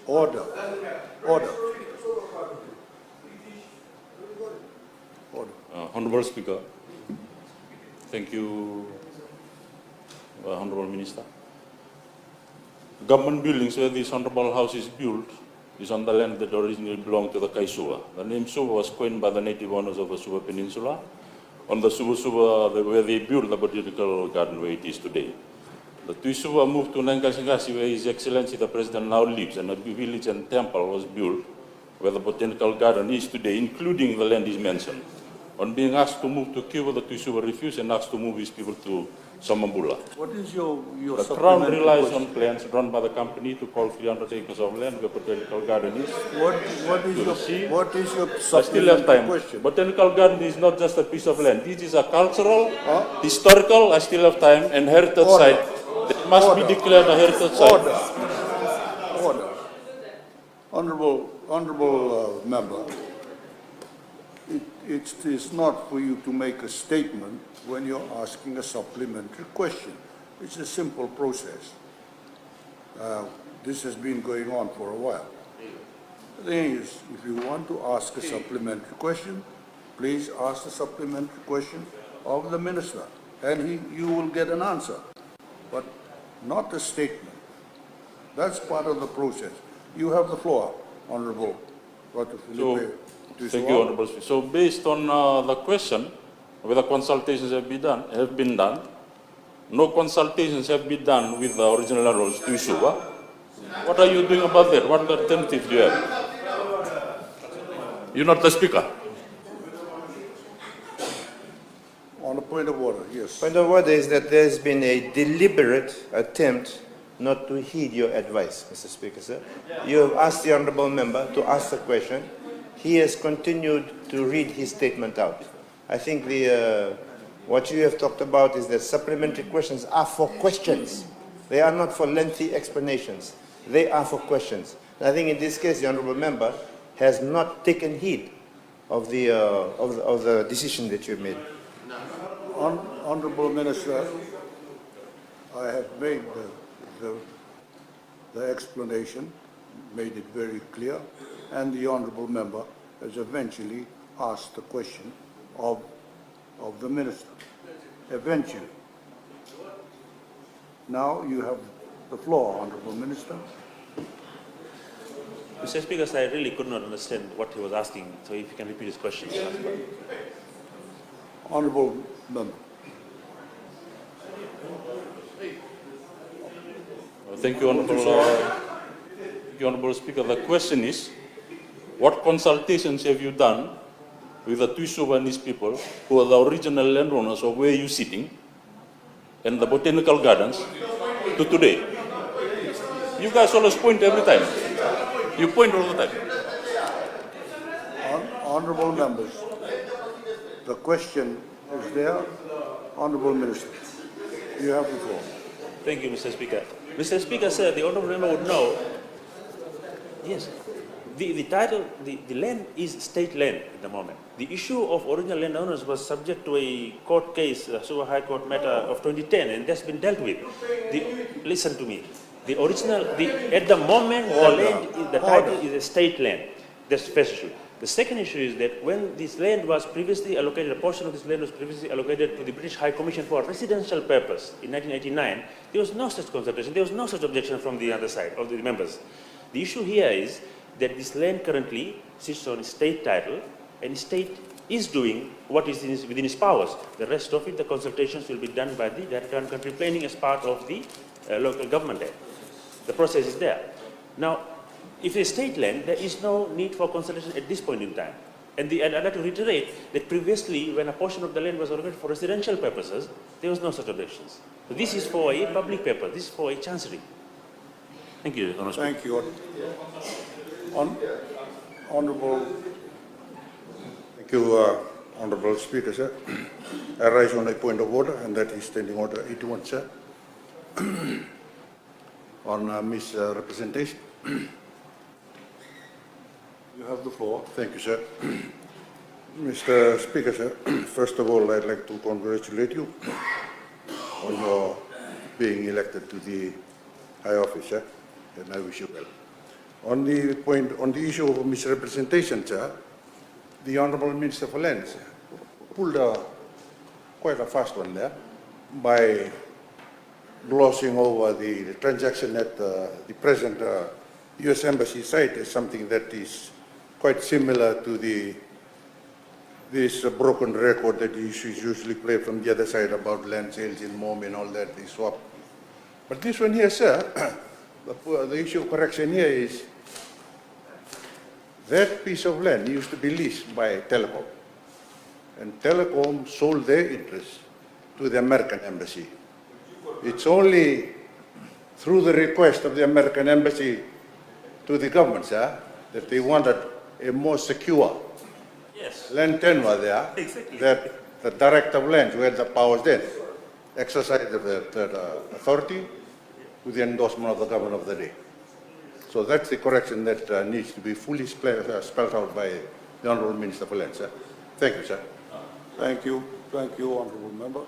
Order. Order. Order. Honorable Speaker, thank you, Honorable Minister. Government buildings where this Honorable House is built is on the land that originally belonged to the Kai Suva. The name Suva was coined by the native owners of the Suva Peninsula on the Suva where they built the botanical garden where it is today. The Tuisawau moved to Nankasingasi where His Excellency the President now lives, and a village and temple was built where the botanical garden is today, including the land is mentioned. On being asked to move to Cuba, the Tuisawau refused and asked to move his people to Samambula. What is your The Crown relies on plans run by the company to call 300 acres of land where botanical garden is. What is your I still have supplementary time. question? Botanical garden is not just a piece of land. This is a cultural, historical, I still have time, and heritage site that must be declared a heritage site. Order. Honorable member, it is not for you to make a statement when you're asking a supplementary question. It's a simple process. This has been going on for a while. The thing is, if you want to ask a supplementary question, please ask the supplementary question of the minister, and you will get an answer, but not a statement. That's part of the process. You have the floor, Honorable Dr. Filipe Tuisawau. Thank you, Honorable Speaker. So based on the question, whether consultations have been done, no consultations have been done with the original landowners, Tuisawau. What are you doing about that? What alternative do you have? You're not the Speaker. On a point of order, yes. Point of order is that there has been a deliberate attempt not to heed your advice, Mr. Speaker, sir. You have asked the honourable member to ask the question. He has continued to read his statement out. I think what you have talked about is that supplementary questions are for questions. They are not for lengthy explanations. They are for questions. And I think in this case, the honourable member has not taken heed of the decision that you made. Honorable Minister, I have made the explanation, made it very clear, and the honorable member has eventually asked the question of the minister. Eventually. Now you have the floor, Honorable Minister. Mr. Speaker, I really could not understand what he was asking, so if you can repeat his question. Honorable member. Thank you, Honorable Speaker. The question is, what consultations have you done with the Tuisawau and his people, who are the original landowners of where you're sitting, and the botanical gardens, to today? You guys always point every time. You point all the time. Honorable members, the question is there. Honorable Minister, you have the floor. Thank you, Mr. Speaker. Mr. Speaker, sir, the honourable member would know, yes, the title, the land is state land at the moment. The issue of original landowners was subject to a court case, Suva High Court matter of 2010, and that's been dealt with. Listen to me. The original, at the moment, the title is a state land. That's the first issue. The second issue is that when this land was previously allocated, a portion of this land was previously allocated to the British High Commission for residential purpose in 1989, there was no such consultation, there was no such objection from the other side, of the members. The issue here is that this land currently sits on a state title, and the state is doing what is within its powers. The rest of it, the consultations will be done by the Director of Country Planning as part of the local government there. The process is there. Now, if it's state land, there is no need for consultation at this point in time. And I'd like to reiterate that previously, when a portion of the land was allocated for residential purposes, there was no such objections. So this is for a public purpose. This is for a chancery. Thank you, Honourable Speaker. Thank you. Honourable. Thank you, Honourable Speaker, sir. I rise on a point of order, and that is Standing Order 81, sir. On misrepresentation. You have the floor. Thank you, sir. Mr. Speaker, sir, first of all, I'd like to congratulate you on your being elected to the high office, sir, and I wish you well. On the point, on the issue of misrepresentation, sir, the Honorable Minister for Lands pulled quite a fast one there by glossing over the transaction at the present U.S. Embassy site as something that is quite similar to this broken record that is usually played from the other side about land sales in Mom and all that, the swap. But this one here, sir, the issue of correction here is that piece of land used to be leased by Telecom. And Telecom sold their interest to the American Embassy. It's only through the request of the American Embassy to the government, sir, that they wanted a more secure land tenure there, that the director of lands, who had the powers then, exercised that authority with the endorsement of the government of the day. So that's the correction that needs to be fully spelled out by the Honourable Minister for Lands, sir. Thank you, sir. Thank you, honourable member.